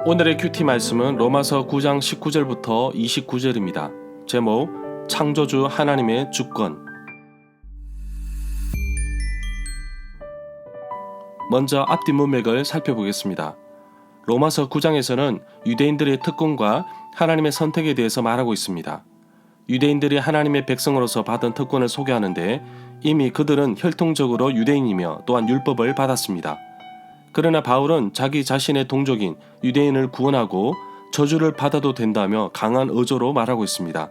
오늘의 큐티 말씀은 로마서 9장 19절부터 29절입니다. 제목, 창조주 하나님의 주권. 먼저 앞뒤 문맥을 살펴보겠습니다. 로마서 9장에서는 유대인들의 특권과 하나님의 선택에 대해서 말하고 있습니다. 유대인들이 하나님의 백성으로서 받은 특권을 소개하는데 이미 그들은 혈통적으로 유대인이며 또한 율법을 받았습니다. 그러나 바울은 자기 자신의 동족인 유대인을 구원하고 저주를 받아도 된다며 강한 의조로 말하고 있습니다.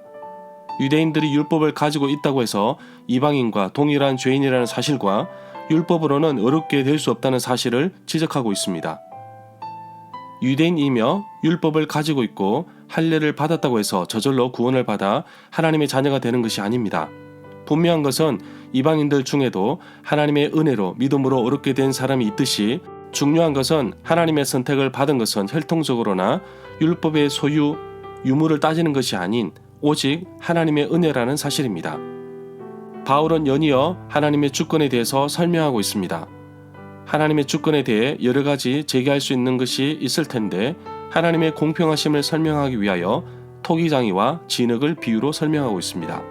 유대인들이 율법을 가지고 있다고 해서 이방인과 동일한 죄인이라는 사실과 율법으로는 의롭게 될 수 없다는 사실을 지적하고 있습니다. 유대인이며 율법을 가지고 있고 할례를 받았다고 해서 저절로 구원을 받아 하나님의 자녀가 되는 것이 아닙니다. 분명한 것은 이방인들 중에도 하나님의 은혜로 믿음으로 의롭게 된 사람이 있듯이 중요한 것은 하나님의 선택을 받은 것은 혈통적으로나 율법의 소유, 유무를 따지는 것이 아닌 오직 하나님의 은혜라는 사실입니다. 바울은 연이어 하나님의 주권에 대해서 설명하고 있습니다. 하나님의 주권에 대해 여러 가지 제기할 수 있는 것이 있을 텐데 하나님의 공평하심을 설명하기 위하여 토기장이와 진흙을 비유로 설명하고 있습니다.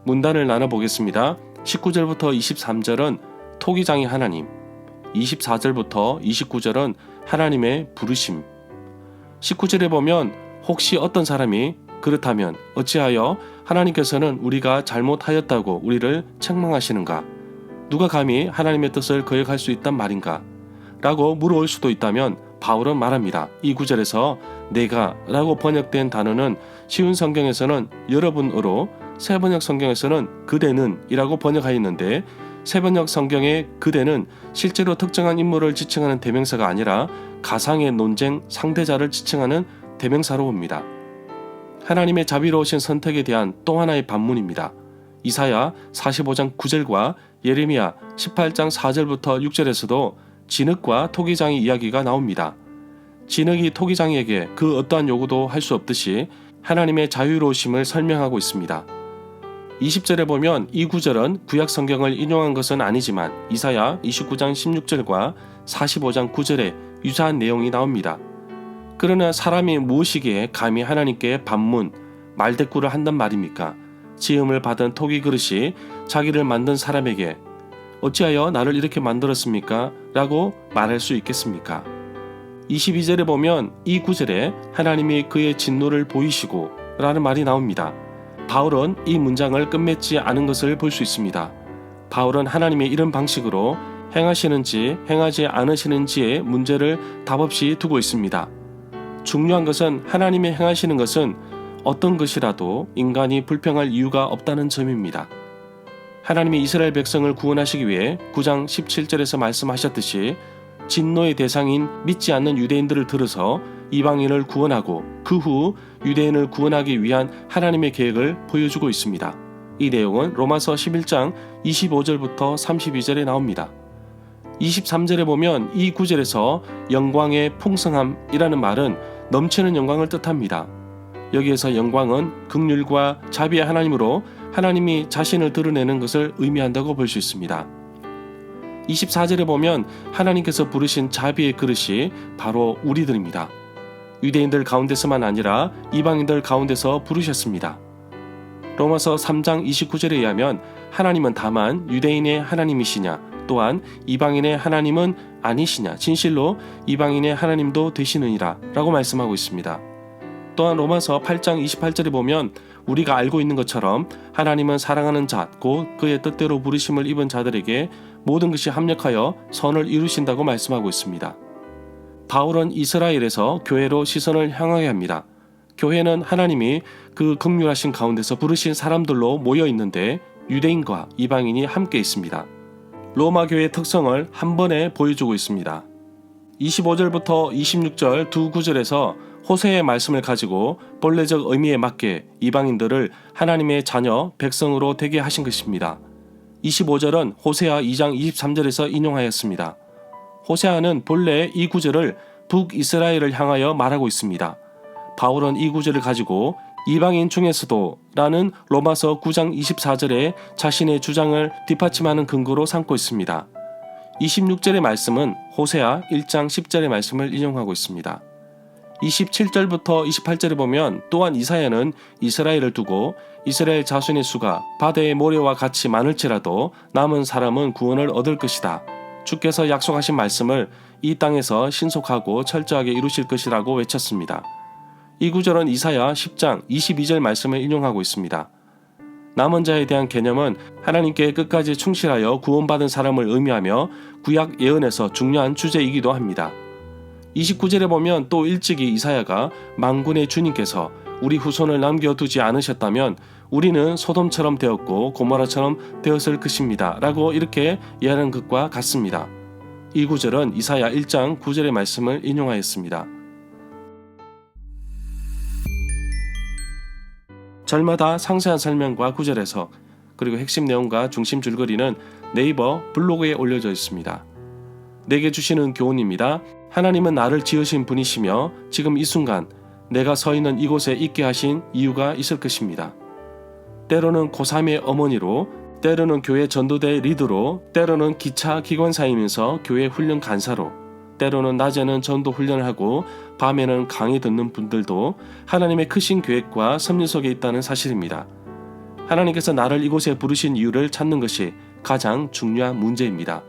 문단을 나눠보겠습니다. 19절부터 23절은 토기장이 하나님, 24절부터 29절은 하나님의 부르심. 19절에 보면 혹시 어떤 사람이 그렇다면 어찌하여 하나님께서는 우리가 잘못하였다고 우리를 책망하시는가? 누가 감히 하나님의 뜻을 거역할 수 있단 말인가? 라고 물어올 수도 있다면 바울은 말합니다. 이 구절에서 내가 라고 번역된 단어는 쉬운 성경에서는 여러분으로 새번역 성경에서는 그대는 이라고 번역하였는데 새번역 성경의 그대는 실제로 특정한 인물을 지칭하는 대명사가 아니라 가상의 논쟁 상대자를 지칭하는 대명사로 봅니다. 하나님의 자비로우신 선택에 대한 또 하나의 반문입니다. 이사야 45장 9절과 예레미야 18장 4절부터 6절에서도 진흙과 토기장의 이야기가 나옵니다. 진흙이 토기장에게 그 어떠한 요구도 할 수 없듯이 하나님의 자유로우심을 설명하고 있습니다. 20절에 보면 이 구절은 구약 성경을 인용한 것은 아니지만 이사야 29장 16절과 45장 9절에 유사한 내용이 나옵니다. 그러나 사람이 무엇이기에 감히 하나님께 반문, 말대꾸를 한단 말입니까? 지음을 받은 토기 그릇이 자기를 만든 사람에게 어찌하여 나를 이렇게 만들었습니까? 라고 말할 수 있겠습니까? 22절에 보면 이 구절에 하나님이 그의 진노를 보이시고 라는 말이 나옵니다. 바울은 이 문장을 끝맺지 않은 것을 볼 수 있습니다. 바울은 하나님의 이런 방식으로 행하시는지 행하지 않으시는지의 문제를 답없이 두고 있습니다. 중요한 것은 하나님이 행하시는 것은 어떤 것이라도 인간이 불평할 이유가 없다는 점입니다. 하나님이 이스라엘 백성을 구원하시기 위해 9장 17절에서 말씀하셨듯이 진노의 대상인 믿지 않는 유대인들을 들어서 이방인을 구원하고 그 후 유대인을 구원하기 위한 하나님의 계획을 보여주고 있습니다. 이 내용은 로마서 11장 25절부터 32절에 나옵니다. 23절에 보면 이 구절에서 영광의 풍성함이라는 말은 넘치는 영광을 뜻합니다. 여기에서 영광은 긍휼과 자비의 하나님으로 하나님이 자신을 드러내는 것을 의미한다고 볼 수 있습니다. 24절에 보면 하나님께서 부르신 자비의 그릇이 바로 우리들입니다. 유대인들 가운데서만 아니라 이방인들 가운데서 부르셨습니다. 로마서 3장 29절에 의하면 하나님은 다만 유대인의 하나님이시냐 또한 이방인의 하나님은 아니시냐 진실로 이방인의 하나님도 되시느니라 라고 말씀하고 있습니다. 또한 로마서 8장 28절에 보면 우리가 알고 있는 것처럼 하나님은 사랑하는 자 곧 그의 뜻대로 부르심을 입은 자들에게 모든 것이 합력하여 선을 이루신다고 말씀하고 있습니다. 바울은 이스라엘에서 교회로 시선을 향하게 합니다. 교회는 하나님이 그 긍휼하신 가운데서 부르신 사람들로 모여 있는데 유대인과 이방인이 함께 있습니다. 로마 교회의 특성을 한 번에 보여주고 있습니다. 25절부터 26절 두 구절에서 호세의 말씀을 가지고 본래적 의미에 맞게 이방인들을 하나님의 자녀, 백성으로 되게 하신 것입니다. 25절은 호세아 2장 23절에서 인용하였습니다. 호세아는 본래 이 구절을 북이스라엘을 향하여 말하고 있습니다. 바울은 이 구절을 가지고 이방인 중에서도 라는 로마서 9장 24절에 자신의 주장을 뒷받침하는 근거로 삼고 있습니다. 26절의 말씀은 호세아 1장 10절의 말씀을 인용하고 있습니다. 27절부터 28절에 보면 또한 이사야는 이스라엘을 두고 이스라엘 자손의 수가 바다의 모래와 같이 많을지라도 남은 사람은 구원을 얻을 것이다. 주께서 약속하신 말씀을 이 땅에서 신속하고 철저하게 이루실 것이라고 외쳤습니다. 이 구절은 이사야 10장 22절 말씀을 인용하고 있습니다. 남은 자에 대한 개념은 하나님께 끝까지 충실하여 구원받은 사람을 의미하며 구약 예언에서 중요한 주제이기도 합니다. 29절에 보면 또 일찍이 이사야가 만군의 주님께서 우리 후손을 남겨두지 않으셨다면 우리는 소돔처럼 되었고 고모라처럼 되었을 것입니다. 라고 이렇게 예언한 것과 같습니다. 이 구절은 이사야 1장 9절의 말씀을 인용하였습니다. 절마다 상세한 설명과 구절 해석 그리고 핵심 내용과 중심 줄거리는 네이버 블로그에 올려져 있습니다. 내게 주시는 교훈입니다. 하나님은 나를 지으신 분이시며 지금 이 순간 내가 서 있는 이곳에 있게 하신 이유가 있을 것입니다. 때로는 고3의 어머니로, 때로는 교회 전도대 리더로, 때로는 기차 기관사이면서 교회 훈련 간사로, 때로는 낮에는 전도 훈련을 하고 밤에는 강의 듣는 분들도 하나님의 크신 계획과 섭리 속에 있다는 사실입니다. 하나님께서 나를 이곳에 부르신 이유를 찾는 것이 가장 중요한 문제입니다.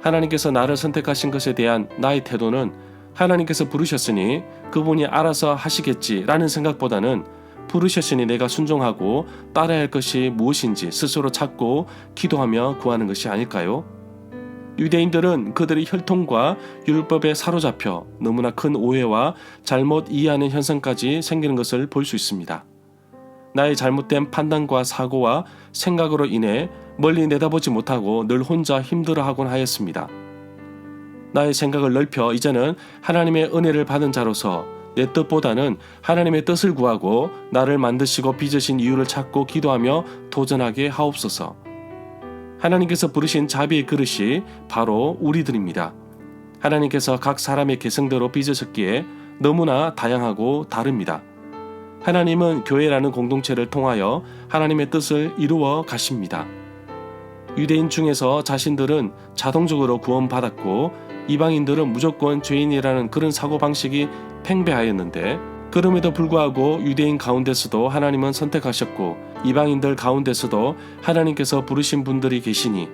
하나님께서 나를 선택하신 것에 대한 나의 태도는 하나님께서 부르셨으니 그분이 알아서 하시겠지라는 생각보다는 부르셨으니 내가 순종하고 따라야 할 것이 무엇인지 스스로 찾고 기도하며 구하는 것이 아닐까요? 유대인들은 그들의 혈통과 율법에 사로잡혀 너무나 큰 오해와 잘못 이해하는 현상까지 생기는 것을 볼 수 있습니다. 나의 잘못된 판단과 사고와 생각으로 인해 멀리 내다보지 못하고 늘 혼자 힘들어하곤 하였습니다. 나의 생각을 넓혀 이제는 하나님의 은혜를 받은 자로서 내 뜻보다는 하나님의 뜻을 구하고 나를 만드시고 빚으신 이유를 찾고 기도하며 도전하게 하옵소서. 하나님께서 부르신 자비의 그릇이 바로 우리들입니다. 하나님께서 각 사람의 개성대로 빚으셨기에 너무나 다양하고 다릅니다. 하나님은 교회라는 공동체를 통하여 하나님의 뜻을 이루어 가십니다. 유대인 중에서 자신들은 자동적으로 구원받았고 이방인들은 무조건 죄인이라는 그런 사고방식이 팽배하였는데 그럼에도 불구하고 유대인 가운데서도 하나님은 선택하셨고 이방인들 가운데서도 하나님께서 부르신 분들이 계시니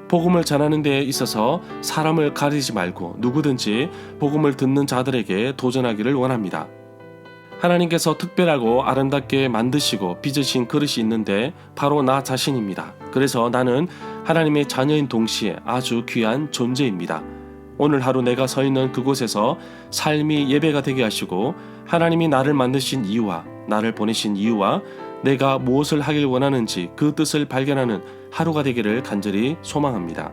복음을 전하는 데에 있어서 사람을 가리지 말고 누구든지 복음을 듣는 자들에게 도전하기를 원합니다. 하나님께서 특별하고 아름답게 만드시고 빚으신 그릇이 있는데 바로 나 자신입니다. 그래서 나는 하나님의 자녀인 동시에 아주 귀한 존재입니다. 오늘 하루 내가 서 있는 그곳에서 삶이 예배가 되게 하시고 하나님이 나를 만드신 이유와 나를 보내신 이유와 내가 무엇을 하길 원하는지 그 뜻을 발견하는 하루가 되기를 간절히 소망합니다.